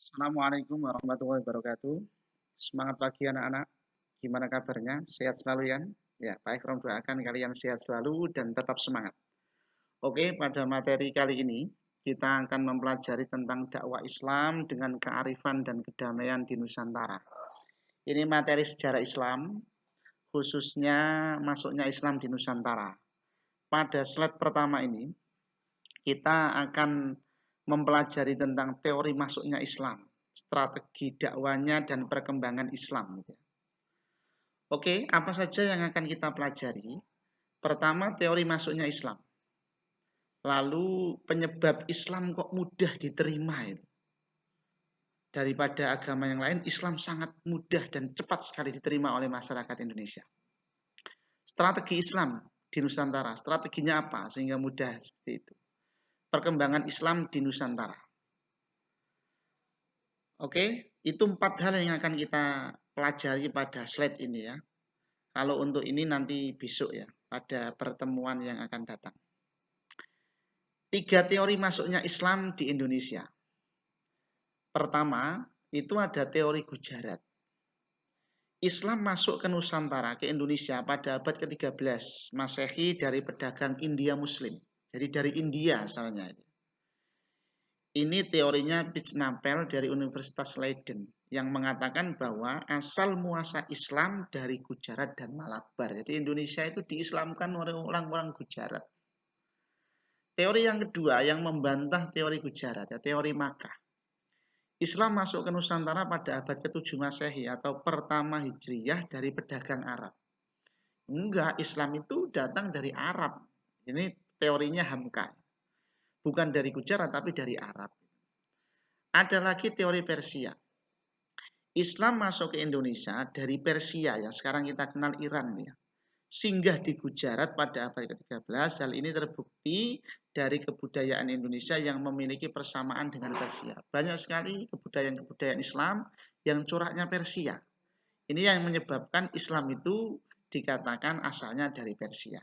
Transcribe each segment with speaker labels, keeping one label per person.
Speaker 1: Assalamualaikum warahmatullahi wabarakatuh. Semangat pagi anak-anak. Gimana kabarnya? Sehat selalu ya? Ya, baik. Rom doakan kalian sehat selalu dan tetap semangat. Oke, pada materi kali ini kita akan mempelajari tentang dakwah Islam dengan kearifan dan kedamaian di Nusantara. Ini materi sejarah Islam, khususnya masuknya Islam di Nusantara. Pada slide pertama ini, kita akan mempelajari tentang teori masuknya Islam, strategi dakwanya dan perkembangan Islam. Oke, apa saja yang akan kita pelajari? Pertama, teori masuknya Islam. Lalu penyebab Islam kok mudah diterima itu. Daripada agama yang lain, Islam sangat mudah dan cepat sekali diterima oleh masyarakat Indonesia. Strategi Islam di Nusantara, strateginya apa sehingga mudah seperti itu? Perkembangan Islam di Nusantara. Oke, itu 4 hal yang akan kita pelajari pada slide ini ya. Kalau untuk ini nanti besok ya, pada pertemuan yang akan datang. 3 teori masuknya Islam di Indonesia. Pertama, itu ada teori Gujarat. Islam masuk ke Nusantara, ke Indonesia pada abad ke-13 Masehi dari pedagang India Muslim. Jadi dari India asalnya. Ini teorinya Pitsnapel dari Universitas Leiden yang mengatakan bahwa asal muasa Islam dari Gujarat dan Malabar. Jadi Indonesia itu diislamkan oleh orang-orang Gujarat. Teori yang kedua yang membantah teori Gujarat, ya, teori Makkah. Islam masuk ke Nusantara pada abad ke-7 Masehi atau pertama Hijriyah dari pedagang Arab. Enggak, Islam itu datang dari Arab. Ini teorinya Hamka. Bukan dari Gujarat tapi dari Arab. Ada lagi teori Persia. Islam masuk ke Indonesia dari Persia ya, sekarang kita kenal Iran ya. Singgah di Gujarat pada abad ke-13. Hal ini terbukti dari kebudayaan Indonesia yang memiliki persamaan dengan Persia. Banyak sekali kebudayaan-kebudayaan Islam yang coraknya Persia. Ini yang menyebabkan Islam itu dikatakan asalnya dari Persia.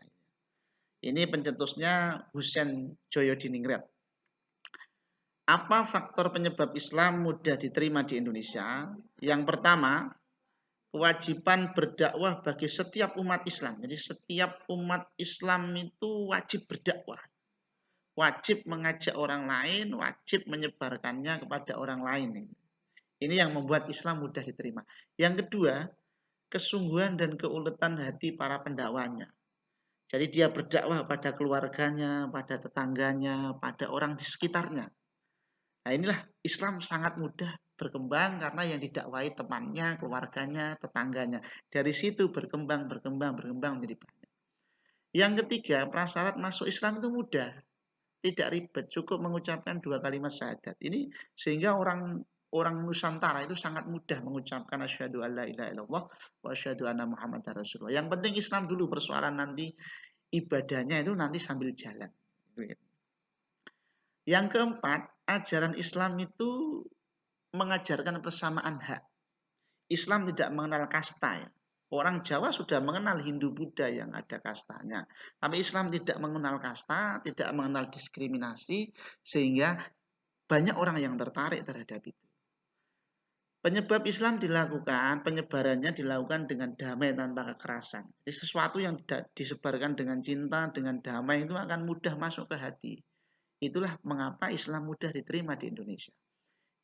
Speaker 1: Ini pencetusnya Husain Joyodiningrat. Apa faktor penyebab Islam mudah diterima di Indonesia? Yang pertama, kewajiban berdakwah bagi setiap umat Islam. Jadi setiap umat Islam itu wajib berdakwah. Wajib mengajak orang lain, wajib menyebarkannya kepada orang lain. Ini yang membuat Islam mudah diterima. Yang kedua, kesungguhan dan keuletan hati para pendakwanya. Jadi dia berdakwah pada keluarganya, pada tetangganya, pada orang di sekitarnya. Nah inilah Islam sangat mudah berkembang karena yang didakwai temannya, keluarganya, tetangganya. Dari situ berkembang menjadi banyak. Yang ketiga, prasyarat masuk Islam itu mudah. Tidak ribet, cukup mengucapkan 2 kalimat syahadat. Ini sehingga orang Nusantara itu sangat mudah mengucapkan asyhadu alla ilaha illallah wa asyhadu anna muhammadar rasulullah. Yang penting Islam dulu, persoalan nanti ibadahnya itu nanti sambil jalan. Yang keempat, ajaran Islam itu mengajarkan persamaan hak. Islam tidak mengenal kasta ya. Orang Jawa sudah mengenal Hindu-Buddha yang ada kastanya. Tapi Islam tidak mengenal kasta, tidak mengenal diskriminasi, sehingga banyak orang yang tertarik terhadap itu. Penyebab Islam dilakukan, penyebarannya dilakukan dengan damai tanpa kekerasan. Jadi sesuatu yang disebarkan dengan cinta, dengan damai itu akan mudah masuk ke hati. Itulah mengapa Islam mudah diterima di Indonesia.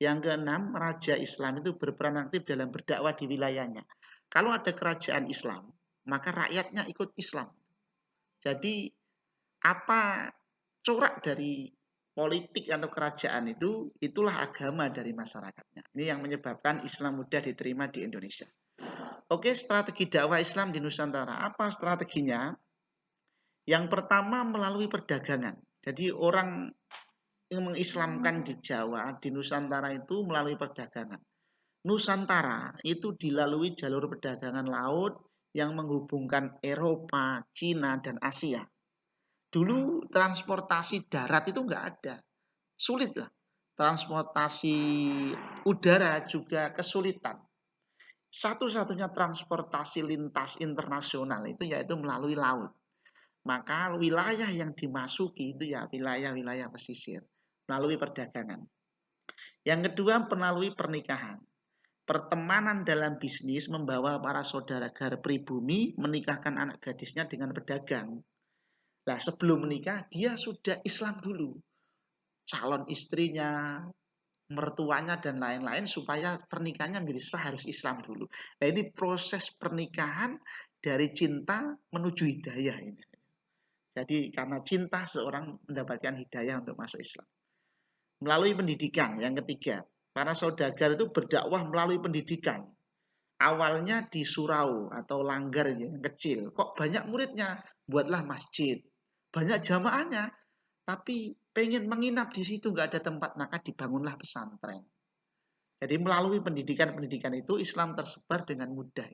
Speaker 1: Yang keenam, raja Islam itu berperan aktif dalam berdakwah di wilayahnya. Kalau ada kerajaan Islam, maka rakyatnya ikut Islam. Jadi apa corak dari politik atau kerajaan itu, itulah agama dari masyarakatnya. Ini yang menyebabkan Islam mudah diterima di Indonesia. Oke, strategi dakwah Islam di Nusantara. Apa strateginya? Yang pertama melalui perdagangan. Jadi orang yang mengislamkan di Jawa, di Nusantara itu melalui perdagangan. Nusantara itu dilalui jalur perdagangan laut yang menghubungkan Eropa, Cina, dan Asia. Dulu transportasi darat itu nggak ada. Sulit lah. Transportasi udara juga kesulitan. Satu-satunya transportasi lintas internasional itu yaitu melalui laut. Maka wilayah yang dimasuki itu ya wilayah-wilayah pesisir melalui perdagangan. Yang kedua, melalui pernikahan. Pertemanan dalam bisnis membawa para saudagar pribumi menikahkan anak gadisnya dengan pedagang. Nah, sebelum menikah, dia sudah Islam dulu. Calon istrinya, mertuanya, dan lain-lain, supaya pernikahannya menjadi sah harus Islam dulu. Nah, ini proses pernikahan dari cinta menuju hidayah ini. Jadi karena cinta seorang mendapatkan hidayah untuk masuk Islam. Melalui pendidikan, yang ketiga. Para saudagar itu berdakwah melalui pendidikan. Awalnya di surau atau langgar yang kecil. Kok banyak muridnya? Buatlah masjid. Banyak jamaahnya. Tapi pengen menginap di situ, nggak ada tempat, maka dibangunlah pesantren. Jadi melalui pendidikan-pendidikan itu Islam tersebar dengan mudah.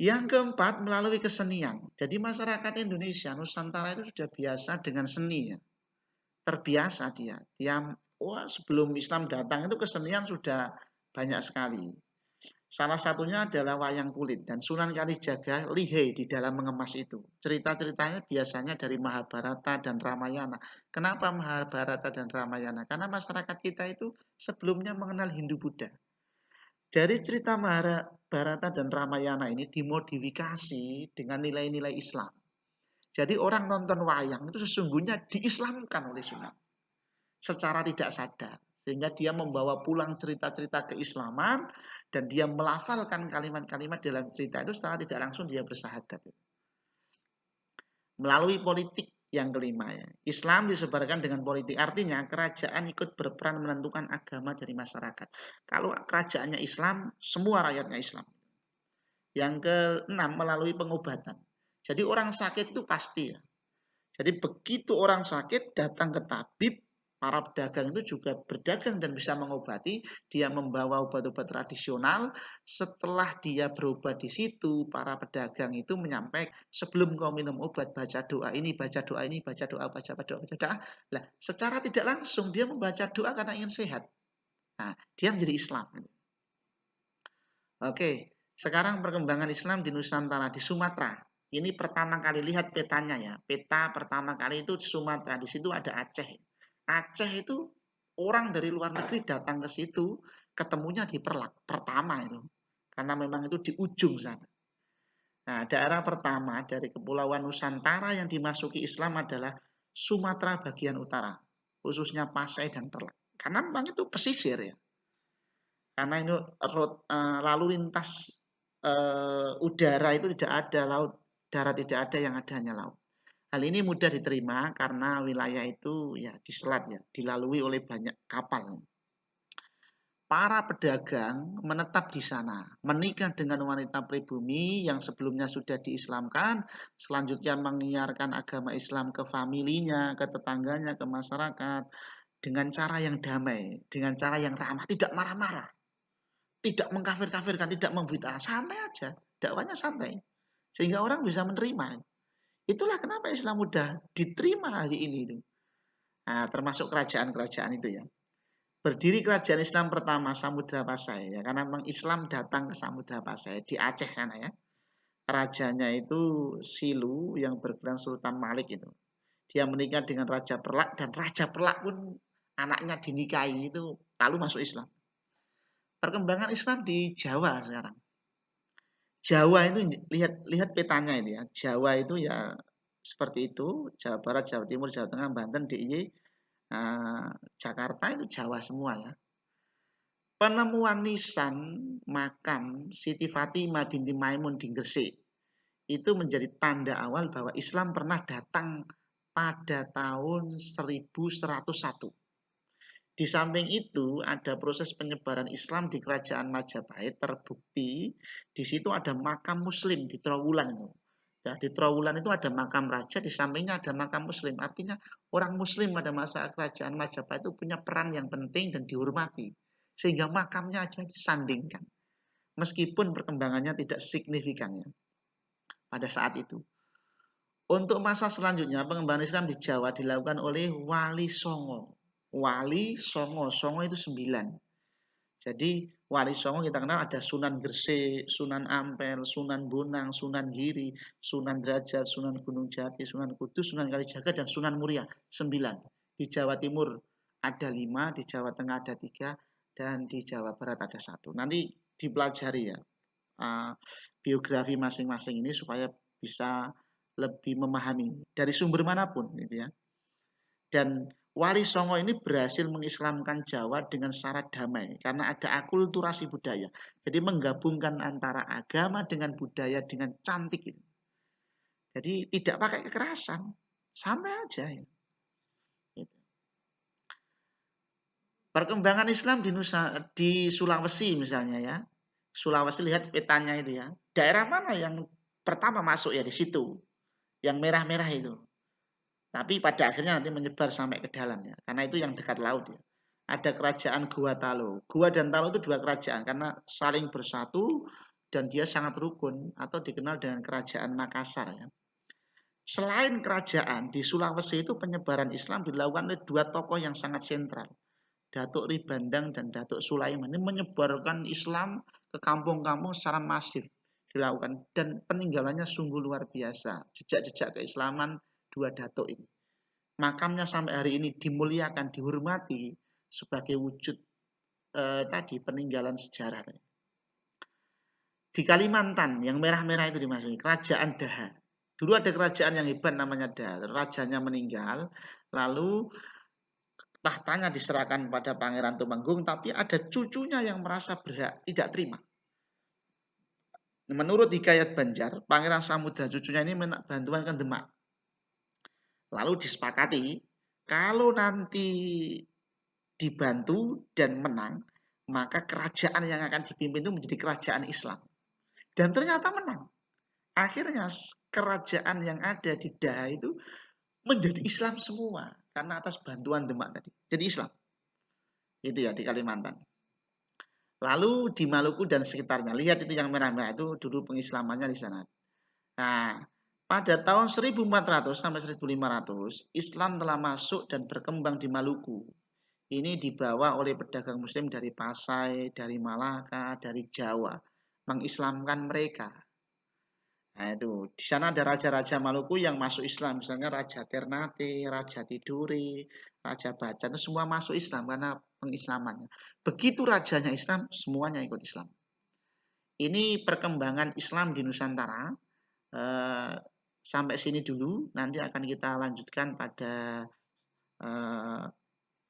Speaker 1: Yang keempat, melalui kesenian. Jadi masyarakat Indonesia, Nusantara itu sudah biasa dengan seni ya. Terbiasa dia. Sebelum Islam datang itu kesenian sudah banyak sekali. Salah satunya adalah wayang kulit dan Sunan Kalijaga lihai di dalam mengemas itu. Cerita-ceritanya biasanya dari Mahabharata dan Ramayana. Kenapa Mahabharata dan Ramayana? Karena masyarakat kita itu sebelumnya mengenal Hindu Buddha. Dari cerita Mahabharata dan Ramayana ini dimodifikasi dengan nilai-nilai Islam. Jadi orang nonton wayang itu sesungguhnya diislamkan oleh Sunan secara tidak sadar. Sehingga dia membawa pulang cerita-cerita keislaman dan dia melafalkan kalimat-kalimat dalam cerita itu secara tidak langsung dia bersahadat. Melalui politik yang kelima ya. Islam disebarkan dengan politik. Artinya kerajaan ikut berperan menentukan agama dari masyarakat. Kalau kerajaannya Islam, semua rakyatnya Islam. Yang keenam, melalui pengobatan. Jadi orang sakit itu pasti ya. Jadi begitu orang sakit datang ke tabib, para pedagang itu juga berdagang dan bisa mengobati. Dia membawa obat-obat tradisional. Setelah dia berobat di situ, para pedagang itu menyampaikan, sebelum kau minum obat, baca doa ini, baca doa ini, baca doa, baca doa, baca doa. Nah, secara tidak langsung dia membaca doa karena ingin sehat. Nah, dia menjadi Islam. Oke, sekarang perkembangan Islam di Nusantara, di Sumatera. Ini pertama kali lihat petanya ya. Peta pertama kali itu di Sumatera. Di situ ada Aceh. Aceh itu orang dari luar negeri datang ke situ, ketemunya di Perlak pertama itu. Karena memang itu di ujung sana. Nah, daerah pertama dari Kepulauan Nusantara yang dimasuki Islam adalah Sumatera bagian utara. Khususnya Pasai dan Perlak. Karena memang itu pesisir ya. Karena ini lalu lintas udara itu tidak ada, laut darat tidak ada, yang ada hanya laut. Hal ini mudah diterima karena wilayah itu ya di selat ya, dilalui oleh banyak kapal. Para pedagang menetap di sana, menikah dengan wanita pribumi yang sebelumnya sudah diislamkan, selanjutnya menyiarkan agama Islam ke familinya, ke tetangganya, ke masyarakat, dengan cara yang damai, dengan cara yang ramah, tidak marah-marah. Tidak mengkafir-kafirkan, tidak memfitnah, santai aja, dakwanya santai. Sehingga orang bisa menerima. Itulah kenapa Islam mudah diterima hari ini itu. Nah, termasuk kerajaan-kerajaan itu ya. Berdiri kerajaan Islam pertama Samudra Pasai ya, karena memang Islam datang ke Samudra Pasai di Aceh sana ya. Rajanya itu Silu yang bergelar Sultan Malik itu. Dia menikah dengan Raja Perlak dan Raja Perlak pun anaknya dinikahi itu lalu masuk Islam. Perkembangan Islam di Jawa sekarang. Jawa itu lihat petanya itu ya. Jawa itu ya seperti itu, Jawa Barat, Jawa Timur, Jawa Tengah, Banten, DIY, Jakarta itu Jawa semua ya. Penemuan nisan makam Siti Fatimah binti Maimun di Gresik itu menjadi tanda awal bahwa Islam pernah datang pada tahun 1101. Di samping itu ada proses penyebaran Islam di kerajaan Majapahit terbukti di situ ada makam Muslim di Trowulan itu. Ya, di Trowulan itu ada makam raja, di sampingnya ada makam Muslim. Artinya orang Muslim pada masa kerajaan Majapahit itu punya peran yang penting dan dihormati. Sehingga makamnya aja disandingkan. Meskipun perkembangannya tidak signifikan ya pada saat itu. Untuk masa selanjutnya pengembangan Islam di Jawa dilakukan oleh Wali Songo. Wali Songo, Songo itu 9. Jadi Wali Songo kita kenal ada Sunan Gresik, Sunan Ampel, Sunan Bonang, Sunan Giri, Sunan Derajat, Sunan Gunung Jati, Sunan Kudus, Sunan Kalijaga, dan Sunan Muria. 9. Di Jawa Timur ada 5, di Jawa Tengah ada 3, dan di Jawa Barat ada 1. Nanti dipelajari ya biografi masing-masing ini supaya bisa lebih memahami dari sumber manapun gitu ya. Dan Wali Songo ini berhasil mengislamkan Jawa dengan syarat damai karena ada akulturasi budaya. Jadi menggabungkan antara agama dengan budaya dengan cantik itu. Jadi tidak pakai kekerasan, santai aja. Gitu. Perkembangan Islam di Sulawesi misalnya ya. Sulawesi lihat petanya itu ya. Daerah mana yang pertama masuk ya di situ. Yang merah-merah itu. Tapi pada akhirnya nanti menyebar sampai ke dalam ya. Karena itu yang dekat laut ya. Ada kerajaan Gua Talo. Gua dan Talo itu 2 kerajaan karena saling bersatu dan dia sangat rukun atau dikenal dengan kerajaan Makassar ya. Selain kerajaan di Sulawesi itu penyebaran Islam dilakukan oleh 2 tokoh yang sangat sentral. Datuk Ribandang dan Datuk Sulaiman ini menyebarkan Islam ke kampung-kampung secara masif dilakukan dan peninggalannya sungguh luar biasa. Jejak-jejak keislaman 2 datuk ini. Makamnya sampai hari ini dimuliakan, dihormati sebagai wujud tadi peninggalan sejarah. Di Kalimantan yang merah-merah itu dimasuki kerajaan Daha. Dulu ada kerajaan yang hebat namanya Daha. Rajanya meninggal, lalu tahtanya diserahkan pada Pangeran Tumenggung, tapi ada cucunya yang merasa berhak, tidak terima. Menurut Hikayat Banjar, Pangeran Samudra cucunya ini minta bantuan ke Demak. Lalu disepakati, kalau nanti dibantu dan menang, maka kerajaan yang akan dipimpin itu menjadi kerajaan Islam. Dan ternyata menang. Akhirnya kerajaan yang ada di Daha itu menjadi Islam semua karena atas bantuan Demak tadi. Jadi Islam. Itu ya di Kalimantan. Lalu di Maluku dan sekitarnya, lihat itu yang merah-merah itu dulu pengislamannya di sana. Nah, pada tahun 1400 sampai 1500, Islam telah masuk dan berkembang di Maluku. Ini dibawa oleh pedagang muslim dari Pasai, dari Malaka, dari Jawa. Mengislamkan mereka. Nah itu, di sana ada raja-raja Maluku yang masuk Islam. Misalnya Raja Ternate, Raja Tidore, Raja Bacan. Itu semua masuk Islam karena pengislamannya. Begitu rajanya Islam, semuanya ikut Islam. Ini perkembangan Islam di Nusantara. Sampai sini dulu. Nanti akan kita lanjutkan pada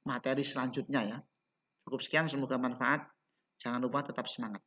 Speaker 1: materi selanjutnya ya. Cukup sekian, semoga manfaat. Jangan lupa tetap semangat.